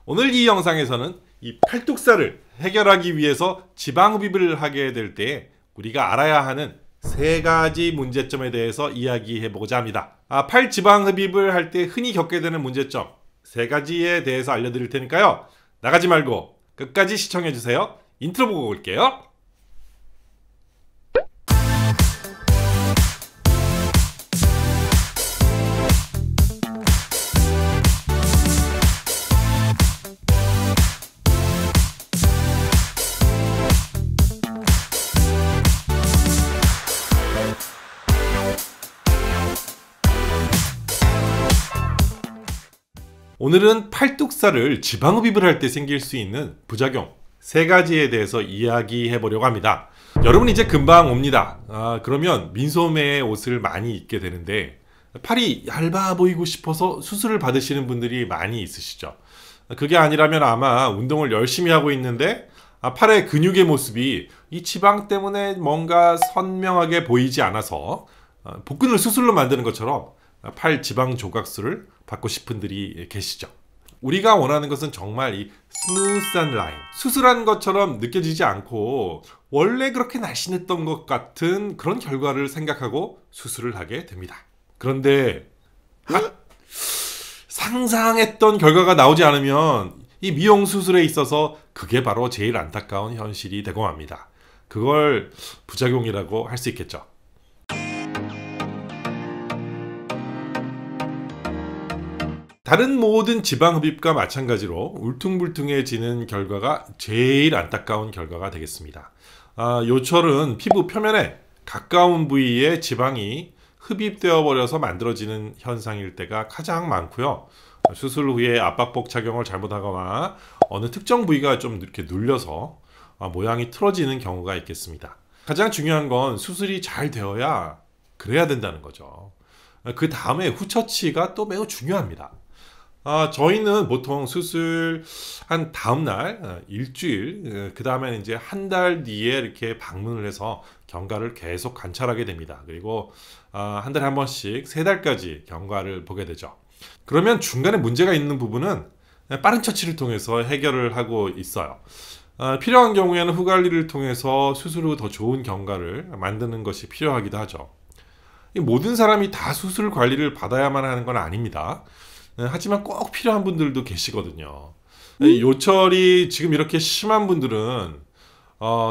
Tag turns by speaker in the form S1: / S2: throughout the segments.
S1: 오늘 이 영상에서는 이 팔뚝살을 해결하기 위해서 지방흡입을 하게 될 때 우리가 알아야 하는 세 가지 문제점에 대해서 이야기해 보고자 합니다. 팔 지방흡입을 할 때 흔히 겪게 되는 문제점 세 가지에 대해서 알려드릴 테니까요. 나가지 말고 끝까지 시청해 주세요. 인트로 보고 올게요. 오늘은 팔뚝살을 지방흡입을 할 때 생길 수 있는 부작용 세 가지에 대해서 이야기해 보려고 합니다. 여러분 이제 금방 옵니다. 그러면 민소매의 옷을 많이 입게 되는데 팔이 얇아 보이고 싶어서 수술을 받으시는 분들이 많이 있으시죠. 그게 아니라면 아마 운동을 열심히 하고 있는데 팔의 근육의 모습이 이 지방 때문에 뭔가 선명하게 보이지 않아서 복근을 수술로 만드는 것처럼 팔 지방 조각수를 받고 싶은 분들이 계시죠. 우리가 원하는 것은 정말 이 스무스한 라인, 수술한 것처럼 느껴지지 않고 원래 그렇게 날씬했던 것 같은 그런 결과를 생각하고 수술을 하게 됩니다. 그런데 상상했던 결과가 나오지 않으면 이 미용 수술에 있어서 그게 바로 제일 안타까운 현실이 되고 맙니다. 그걸 부작용이라고 할 수 있겠죠. 다른 모든 지방흡입과 마찬가지로 울퉁불퉁해지는 결과가 제일 안타까운 결과가 되겠습니다. 요철은 피부 표면에 가까운 부위에 지방이 흡입되어 버려서 만들어지는 현상일 때가 가장 많고요. 수술 후에 압박복 착용을 잘못하거나 어느 특정 부위가 좀 이렇게 눌려서 모양이 틀어지는 경우가 있겠습니다. 가장 중요한 건 수술이 잘 되어야 그래야 된다는 거죠. 그 다음에 후처치가 또 매우 중요합니다. 저희는 보통 수술 한 다음날 일주일 그 다음에 이제 한 달 뒤에 이렇게 방문을 해서 경과를 계속 관찰하게 됩니다. 그리고 한 달에 한 번씩 3달까지 경과를 보게 되죠. 그러면 중간에 문제가 있는 부분은 빠른 처치를 통해서 해결을 하고 있어요. 필요한 경우에는 후관리를 통해서 수술 후 더 좋은 경과를 만드는 것이 필요하기도 하죠. 모든 사람이 다 수술 관리를 받아야만 하는 건 아닙니다. 하지만 꼭 필요한 분들도 계시거든요. 요철이 지금 이렇게 심한 분들은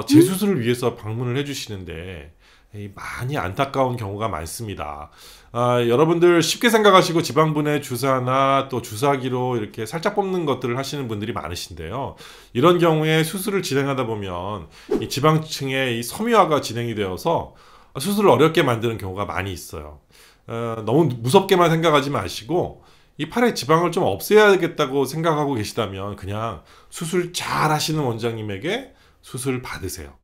S1: 재수술을 위해서 방문을 해주시는데 많이 안타까운 경우가 많습니다. 여러분들 쉽게 생각하시고 지방분해 주사나 또 주사기로 이렇게 살짝 뽑는 것들을 하시는 분들이 많으신데요. 이런 경우에 수술을 진행하다 보면 이 지방층의 이 섬유화가 진행이 되어서 수술을 어렵게 만드는 경우가 많이 있어요. 너무 무섭게만 생각하지 마시고 이 팔의 지방을 좀 없애야겠다고 생각하고 계시다면 그냥 수술 잘 하시는 원장님에게 수술 받으세요.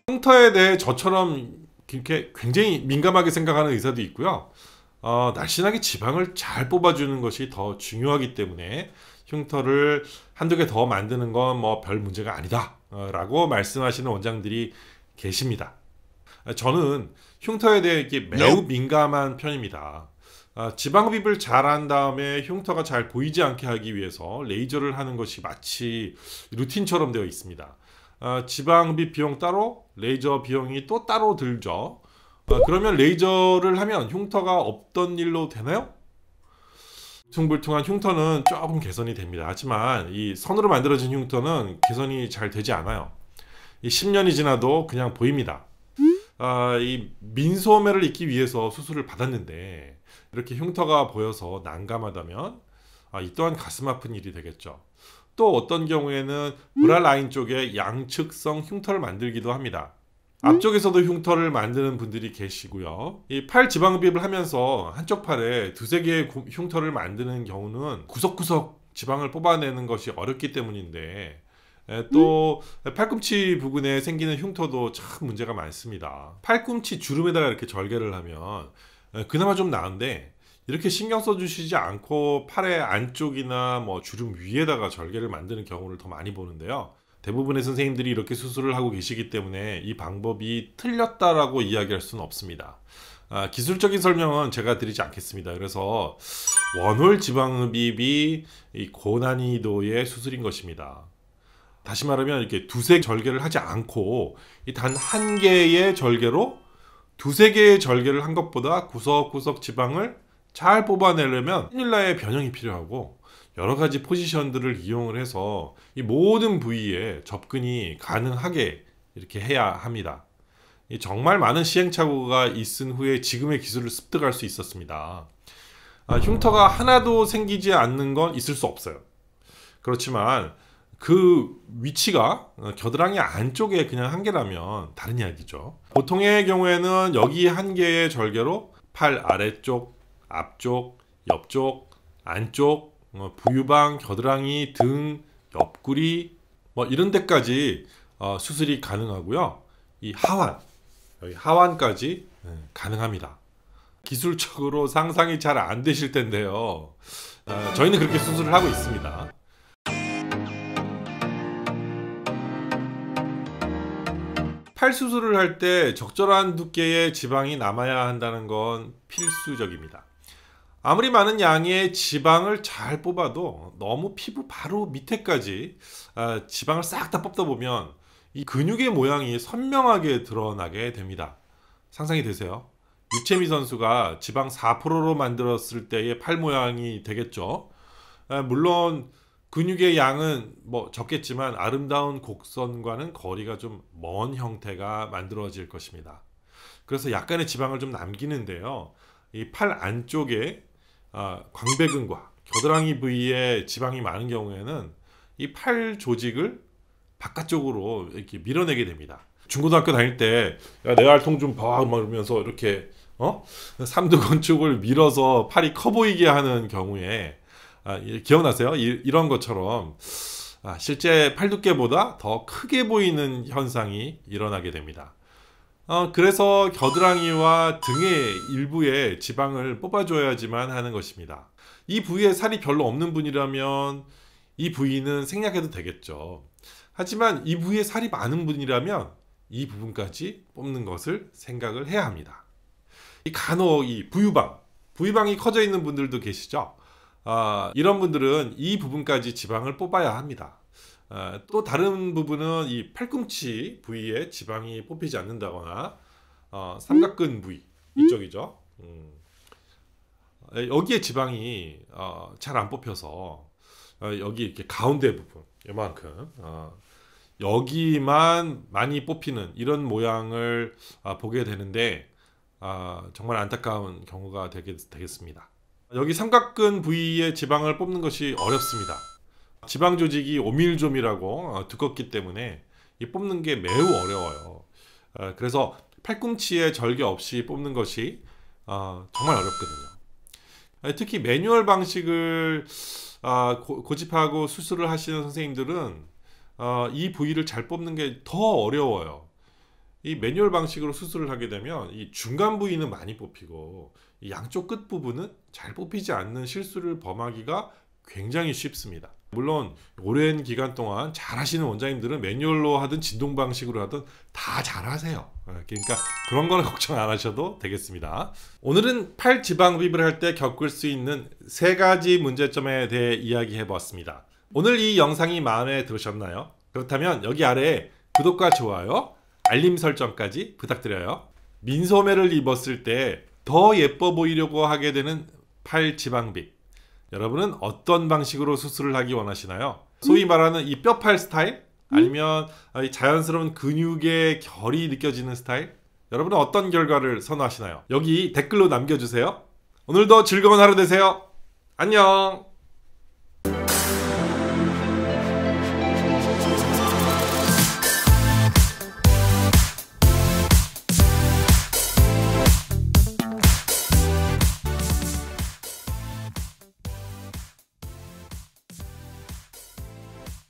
S1: 흉터에 대해 저처럼 이렇게 굉장히 민감하게 생각하는 의사도 있고요. 날씬하게 지방을 잘 뽑아주는 것이 더 중요하기 때문에 흉터를 한두 개 더 만드는 건 뭐 별 문제가 아니다 라고 말씀하시는 원장들이 계십니다. 저는 흉터에 대해 매우 민감한 편입니다. 지방흡입을 잘한 다음에 흉터가 잘 보이지 않게 하기 위해서 레이저를 하는 것이 마치 루틴처럼 되어 있습니다. 지방흡입 비용 따로, 레이저 비용이 또 따로 들죠. 그러면 레이저를 하면 흉터가 없던 일로 되나요? 울퉁불퉁한 흉터는 조금 개선이 됩니다. 하지만 이 선으로 만들어진 흉터는 개선이 잘 되지 않아요. 이 10년이 지나도 그냥 보입니다. 이 민소매를 입기 위해서 수술을 받았는데 이렇게 흉터가 보여서 난감하다면 이 또한 가슴 아픈 일이 되겠죠. 또 어떤 경우에는 브라 라인 쪽에 양측성 흉터를 만들기도 합니다. 앞쪽에서도 흉터를 만드는 분들이 계시고요. 이 팔 지방흡입을 하면서 한쪽 팔에 두세 개의 흉터를 만드는 경우는 구석구석 지방을 뽑아내는 것이 어렵기 때문인데 또 팔꿈치 부근에 생기는 흉터도 참 문제가 많습니다. 팔꿈치 주름에다가 이렇게 절개를 하면 그나마 좀 나은데 이렇게 신경 써주시지 않고 팔의 안쪽이나 뭐 주름 위에다가 절개를 만드는 경우를 더 많이 보는데요. 대부분의 선생님들이 이렇게 수술을 하고 계시기 때문에 이 방법이 틀렸다라고 이야기할 수는 없습니다. 기술적인 설명은 제가 드리지 않겠습니다. 그래서 원홀 지방흡입이 이 고난이도의 수술인 것입니다. 다시 말하면 이렇게 두세 절개를 하지 않고 단 한 개의 절개로 두세 개의 절개를 한 것보다 구석구석 지방을 잘 뽑아내려면 카뉼라의 변형이 필요하고 여러 가지 포지션들을 이용을 해서 이 모든 부위에 접근이 가능하게 이렇게 해야 합니다. 정말 많은 시행착오가 있은 후에 지금의 기술을 습득할 수 있었습니다. 흉터가 하나도 생기지 않는 건 있을 수 없어요. 그렇지만 그 위치가 겨드랑이 안쪽에 그냥 한 개라면 다른 이야기죠. 보통의 경우에는 여기 한 개의 절개로 팔 아래쪽, 앞쪽, 옆쪽, 안쪽, 부유방, 겨드랑이, 등, 옆구리 뭐 이런 데까지 수술이 가능하고요. 이 하완, 여기 하완까지 가능합니다. 기술적으로 상상이 잘 안 되실 텐데요. 저희는 그렇게 수술을 하고 있습니다. 팔 수술을 할 때 적절한 두께의 지방이 남아야 한다는 건 필수적입니다. 아무리 많은 양의 지방을 잘 뽑아도 너무 피부 바로 밑에까지 지방을 싹 다 뽑다 보면 이 근육의 모양이 선명하게 드러나게 됩니다. 상상이 되세요? 유채미 선수가 지방 4%로 만들었을 때의 팔 모양이 되겠죠. 물론 근육의 양은 뭐 적겠지만 아름다운 곡선과는 거리가 좀 먼 형태가 만들어질 것입니다. 그래서 약간의 지방을 좀 남기는데요. 이 팔 안쪽에 광배근과 겨드랑이 부위에 지방이 많은 경우에는 이 팔 조직을 바깥쪽으로 이렇게 밀어내게 됩니다. 중고등학교 다닐 때 내 알통 좀 봐 막 이러면서 이렇게 삼두건 쪽을 밀어서 팔이 커 보이게 하는 경우에 기억나세요? 이런 것처럼 실제 팔 두께보다 더 크게 보이는 현상이 일어나게 됩니다. 그래서 겨드랑이와 등의 일부에 지방을 뽑아줘야지만 하는 것입니다. 이 부위에 살이 별로 없는 분이라면 이 부위는 생략해도 되겠죠. 하지만 이 부위에 살이 많은 분이라면 이 부분까지 뽑는 것을 생각을 해야 합니다. 간혹 이 부유방이 커져 있는 분들도 계시죠. 이런 분들은 이 부분까지 지방을 뽑아야 합니다. 또 다른 부분은 이 팔꿈치 부위에 지방이 뽑히지 않는다거나 삼각근 부위 이쪽이죠. 여기에 지방이 잘 안 뽑혀서 여기 이렇게 가운데 부분 이만큼 여기만 많이 뽑히는 이런 모양을 보게 되는데 정말 안타까운 경우가 되겠습니다. 여기 삼각근 부위의 지방을 뽑는 것이 어렵습니다. 지방 조직이 오밀조밀하고 두껍기 때문에 이 뽑는 게 매우 어려워요. 그래서 팔꿈치에 절개 없이 뽑는 것이 정말 어렵거든요. 특히 매뉴얼 방식을 고집하고 수술을 하시는 선생님들은 이 부위를 잘 뽑는 게 더 어려워요. 이 매뉴얼 방식으로 수술을 하게 되면 이 중간 부위는 많이 뽑히고 이 양쪽 끝 부분은 잘 뽑히지 않는 실수를 범하기가 굉장히 쉽습니다. 물론 오랜 기간 동안 잘 하시는 원장님들은 매뉴얼로 하든 진동 방식으로 하든 다 잘 하세요. 그러니까 그런 거는 걱정 안 하셔도 되겠습니다. 오늘은 팔 지방 흡입을 할 때 겪을 수 있는 3가지 문제점에 대해 이야기해 보았습니다. 오늘 이 영상이 마음에 들으셨나요? 그렇다면 여기 아래에 구독과 좋아요, 알림 설정까지 부탁드려요. 민소매를 입었을 때 더 예뻐 보이려고 하게 되는 팔 지방흡입, 여러분은 어떤 방식으로 수술을 하기 원하시나요? 소위 말하는 이 뼈팔 스타일? 아니면 자연스러운 근육의 결이 느껴지는 스타일? 여러분은 어떤 결과를 선호하시나요? 여기 댓글로 남겨주세요. 오늘도 즐거운 하루 되세요. 안녕.